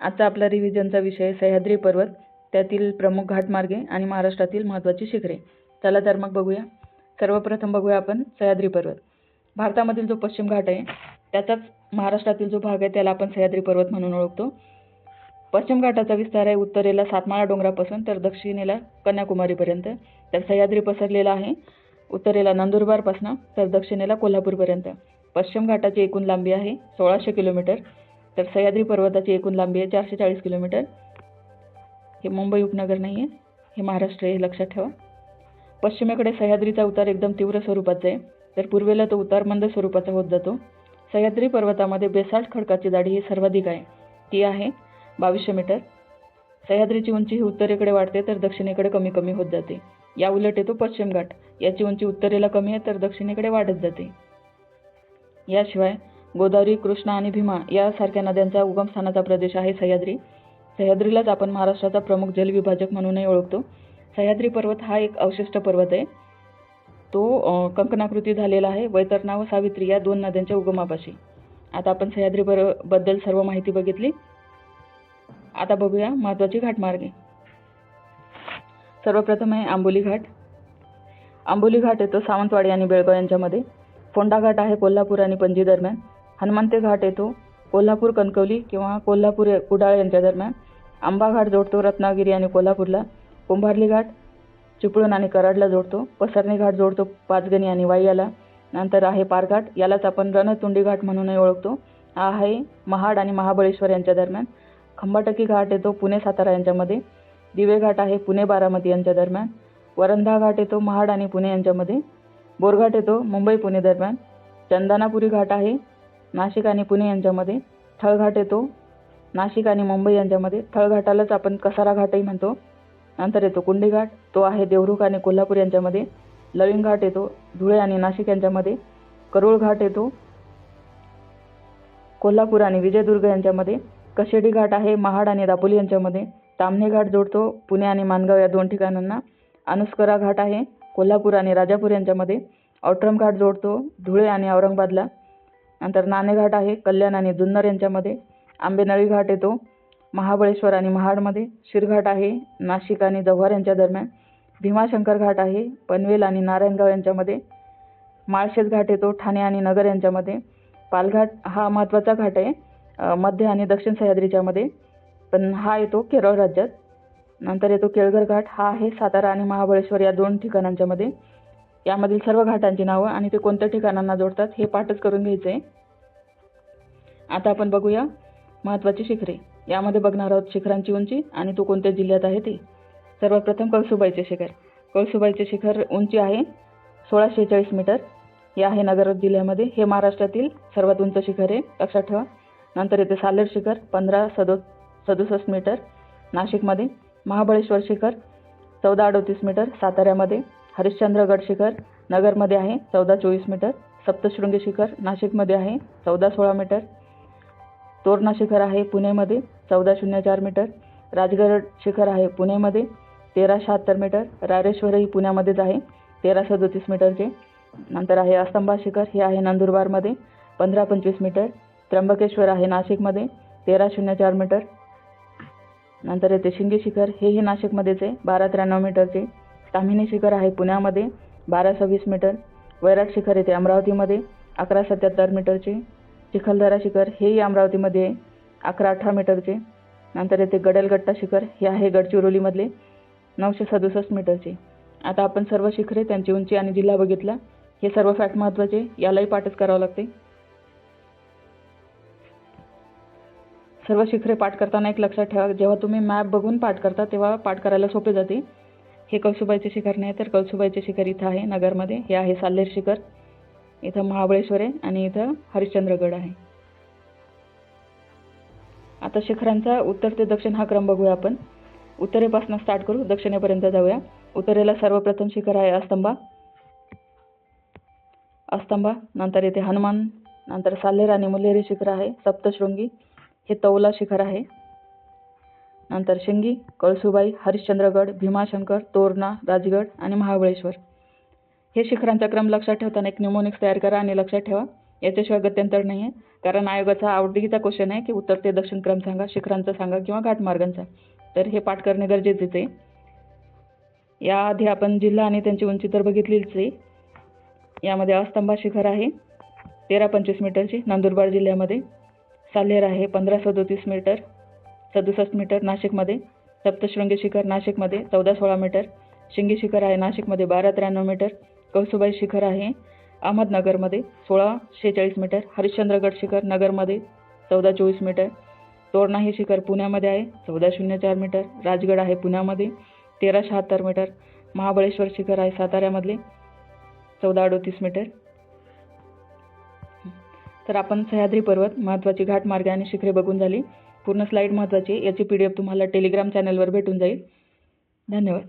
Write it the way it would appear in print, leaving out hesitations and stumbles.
आजचा आपला रिव्हिजनचा विषय सह्याद्री पर्वत, त्यातील प्रमुख घाटमार्गे आणि महाराष्ट्रातील महत्त्वाची शिखरे. चला तर मग बघूया. सर्वप्रथम बघूया आपण सह्याद्री पर्वत. भारतामधील जो पश्चिम घाट आहे त्याचाच महाराष्ट्रातील जो भाग आहे त्याला आपण सह्याद्री पर्वत म्हणून ओळखतो. पश्चिम घाटाचा विस्तार आहे उत्तरेला सातमाळा डोंगरापासून तर दक्षिणेला कन्याकुमारीपर्यंत. तर सह्याद्री पसरलेला आहे उत्तरेला नंदुरबारपासून तर दक्षिणेला कोल्हापूरपर्यंत. पश्चिम घाटाची एकूण लांबी आहे 1600 किलोमीटर. तर सह्याद्री पर्वताची एकूण लांबी आहे 440 किलोमीटर. हे मुंबई उपनगर नाही आहे, हे महाराष्ट्र आहे, लक्षात ठेवा. पश्चिमेकडे सह्याद्रीचा उतार एकदम तीव्र स्वरूपाचा आहे, तर पूर्वेला तो उतार मंद स्वरूपाचा होत जातो. सह्याद्री पर्वतामध्ये बेसाल्ट खडकाची जाडी ही सर्वाधिक आहे, ती आहे 2200 मीटर. सह्याद्रीची उंची ही उत्तरेकडे वाढते तर दक्षिणेकडे कमी कमी होत जाते. या उलट येतो पश्चिम घाट, याची उंची उत्तरेला कमी आहे तर दक्षिणेकडे वाढत जाते. याशिवाय गोदावरी, कृष्णा आणि भीमा यासारख्या नद्यांचा उगमस्थानाचा प्रदेश आहे सह्याद्री. सह्याद्रीलाच आपण महाराष्ट्राचा प्रमुख जलविभाजक म्हणूनही ओळखतो. सह्याद्री पर्वत हा एक अवशिष्ट पर्वत आहे. तो कंकणाकृती झालेला आहे वैतरणा व सावित्री या दोन नद्यांच्या उगमापाशी. आता आपण सह्याद्री बद्दल सर्व माहिती बघितली. आता बघूया महत्त्वाची घाटमार्गे. सर्वप्रथम आहे आंबोली घाट. आंबोली घाट येतो सावंतवाडी आणि बेळगाव यांच्यामध्ये. फोंडा घाट आहे कोल्हापूर आणि पणजी दरम्यान. हनुमंते घाट येतो कोल्हापूर कणकवली किंवा कोल्हापूर कुडाळ यांच्या दरम्यान. आंबा घाट जोडतो रत्नागिरी आणि कोल्हापूरला. कुंभारली घाट चिपळूण आणि कराडला जोडतो. पसरणी घाट जोडतो पाचगणी आणि वाईयाला. नंतर आहे पारघाट, यालाच आपण रणतुंडी घाट म्हणूनही ओळखतो. हा आहे महाड आणि महाबळेश्वर यांच्या दरम्यान. खंबाटकी घाट येतो पुणे सातारा यांच्यामध्ये. दिवे घाट आहे पुणे बारामती यांच्या दरम्यान. वरंधा घाट येतो महाड आणि पुणे यांच्यामध्ये. बोरघाट येतो मुंबई पुणे दरम्यान. चंदनापुरी घाट आहे नाशिक आणि पुणे यांच्यामध्ये. थळघाट येतो नाशिक आणि मुंबई यांच्यामध्ये. थळघाटालाच आपण कसारा घाटही म्हणतो. नंतर येतो कुंडी घाट, तो आहे देवरुख आणि कोल्हापूर यांच्यामध्ये. लळिंग घाट येतो धुळे आणि नाशिक यांच्यामध्ये. करूळ घाट येतो कोल्हापूर आणि विजयदुर्ग यांच्यामध्ये. कशेडी घाट आहे महाड आणि दापोली यांच्यामध्ये. ताम्हणे घाट जोडतो पुणे आणि माणगाव या दोन ठिकाणांना. अनुस्करा घाट आहे कोल्हापूर आणि राजापूर यांच्यामध्ये. औट्रम घाट जोडतो धुळे आणि औरंगाबादला. नंतर नाणेघाट आहे कल्याण आणि जुन्नर यांच्यामध्ये. आंबेनळी घाट येतो महाबळेश्वर आणि महाडमध्ये. शिरघाट आहे नाशिक आणि जव्हार यांच्या दरम्यान. भीमाशंकर घाट आहे पनवेल आणि नारायणगाव यांच्यामध्ये. माळशेज घाट येतो ठाणे आणि नगर यांच्यामध्ये. पालघाट हा महत्त्वाचा घाट आहे मध्य आणि दक्षिण सह्याद्रीच्यामध्ये, पण हा येतो केरळ राज्यात. नंतर येतो केळघर घाट, हा आहे सातारा आणि महाबळेश्वर या दोन ठिकाणांच्यामध्ये. यामधील सर्व घाटांची नावं आणि ते कोणत्या ठिकाणांना जोडतात हे पाठच करून घ्यायचं आहे. आता आपण बघूया महत्त्वाची शिखरे. यामध्ये बघणार आहोत शिखरांची उंची आणि तो कोणत्या जिल्ह्यात आहे ते. सर्वप्रथम कळसुबाईचे शिखर. कळसुबाईचे शिखर उंची आहे 1646 मीटर. हे आहे नगर जिल्ह्यामध्ये. हे महाराष्ट्रातील सर्वात उंच शिखर आहे, लक्षात ठेवा. नंतर येते साल्हेर शिखर 1567 मीटर नाशिकमध्ये. महाबळेश्वर शिखर 1438 मीटर साताऱ्यामध्ये. हरिश्चंद्रगड शिखर नगरमध्ये आहे 1424 मीटर. सप्तशृंगी शिखर नाशिकमध्ये आहे 1416 मीटर. तोरणा शिखर आहे पुणेमध्ये 1404 मीटर. राजगड शिखर आहे पुणेमध्ये 1376 मीटर. रायरेश्वरही पुण्यामध्येच आहे 1337 मीटरचे. नंतर आहे अस्तंबा शिखर, हे आहे नंदुरबारमध्ये 1525 मीटर. त्र्यंबकेश्वर आहे नाशिकमध्ये 1304 मीटर. नंतर येते शिंगी शिखर, हेही नाशिकमध्येच आहे 1293 मीटरचे. ताम्हिणी शिखर आहे पुण्यामध्ये 1226 मीटर. वैराट शिखर येते अमरावतीमध्ये 1177 मीटरचे. चिखलदरा शिखर हेही अमरावतीमध्ये आहे 1118 मीटरचे. नंतर येते गडलगट्टा शिखर, हे आहे गडचिरोलीमधले 967 मीटरचे. आता आपण सर्व शिखरे, त्यांची उंची आणि जिल्हा बघितला. हे सर्व फॅक्ट महत्त्वाचे, यालाही पाठच करावं लागते. सर्व शिखरे पाठ करताना एक लक्षात ठेवा, जेव्हा तुम्ही मॅप बघून पाठ करता तेव्हा पाठ करायला सोपे जाते. हे कळसुबाईचे शिखर नाही तर कळसुबाईचे शिखर इथं आहे नगरमध्ये. हे आहे साल्हेर शिखर, इथं महाबळेश्वर आहे आणि इथं हरिश्चंद्रगड आहे. आता शिखरांचा उत्तर ते दक्षिण हा क्रम बघूया आपण. उत्तरेपासून स्टार्ट करू, दक्षिणेपर्यंत जाऊया. उत्तरेला सर्वप्रथम शिखर आहे अस्तंबा. नंतर येते हनुमान. नंतर साल्हेर आणि मुल्हेरी शिखर आहे. सप्तशृंगी हे तौला शिखर आहे. नंतर शिंगी, कळसुबाई, हरिश्चंद्रगड, भीमाशंकर, तोरणा, राजगड आणि महाबळेश्वर. हे शिखरांचा क्रम लक्षात ठेवताना एक न्यूमोनिक्स तयार करा आणि लक्षात ठेवा याच्याशिवाय गत्यंतर नाही आहे, कारण आयोगाचा आवडीचा क्वेश्चन आहे की उत्तर ते दक्षिण क्रम सांगा, शिखरांचा सांगा किंवा घाटमार्गांचा. तर हे पाठ करणे गरजेचेच आहे. याआधी आपण जिल्हा आणि त्यांची उंची तर बघितलीच आहे. यामध्ये अस्तंभा शिखर आहे 13-25 मीटरची नंदुरबार जिल्ह्यामध्ये. साल्हेर आहे 15-37 मीटर 67 मीटर नाशिकमध्ये. सप्तशृंगी शिखर नाशिकमध्ये 14-16 मीटर. शिंगी शिखर आहे नाशिकमध्ये 12-93 मीटर. कळसुबाई शिखर आहे अहमदनगरमध्ये 16-46 मीटर. हरिश्चंद्रगड शिखर नगरमध्ये 14-24 मीटर. तोरणा हे शिखर पुण्यामध्ये आहे 1404 मीटर. राजगड आहे पुण्यामध्ये 1376 मीटर. महाबळेश्वर शिखर आहे साताऱ्यामधले 1438 मीटर. तर आपण सह्याद्री पर्वत, महत्त्वाची घाटमार्गे आणि शिखरे बघून झाली. पूर्ण स्लाईड महत्त्वाची, याची PDF तुम्हाला टेलिग्राम चॅनलवर भेटून जाईल. धन्यवाद.